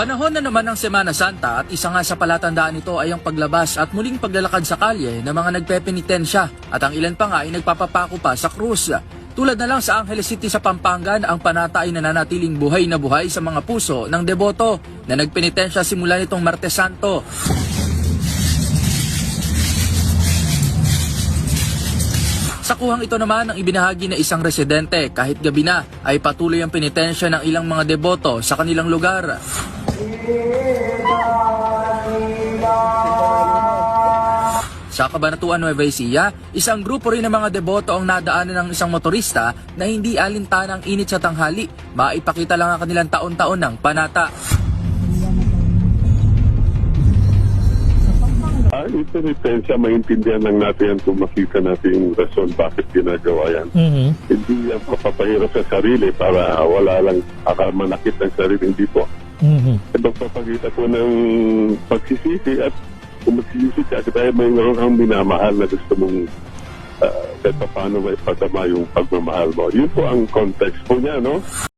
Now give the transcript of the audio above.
Panahon na naman ng Semana Santa at isa nga sa palatandaan nito ay ang paglabas at muling paglalakad sa kalye ng mga nagpepenitensya at ang ilan pa nga ay nagpapapako pa sa krus. Tulad na lang sa Angeles City sa Pampanga, ang panata ay nananatiling buhay na buhay sa mga puso ng deboto na nagpenitensya simula nitong Martes Santo. Sa kuhang ito naman ang ibinahagi na isang residente kahit gabi na ay patuloy ang penitensya ng ilang mga deboto sa kanilang lugar. Sa Cabanatuan, Nueva Ecija, isang grupo rin ng mga deboto ang nadaanan ng isang motorista na hindi alintanang init sa tanghali. Maipakita lang ang kanilang taon-taon ng panata. Yung penitensya, maintindihan lang natin kung makita natin yung rason bakit ginagawa yan. Hindi yan papapahirap sa sarili para wala lang manakit ng sarili, hindi po. Magpapagita po ng pagsisisi at kung magsisisi ka, dahil may meron kang minamahal na gusto mong kahit paano maipadama yung pagmamahal mo. Yun po ang context po niya, no?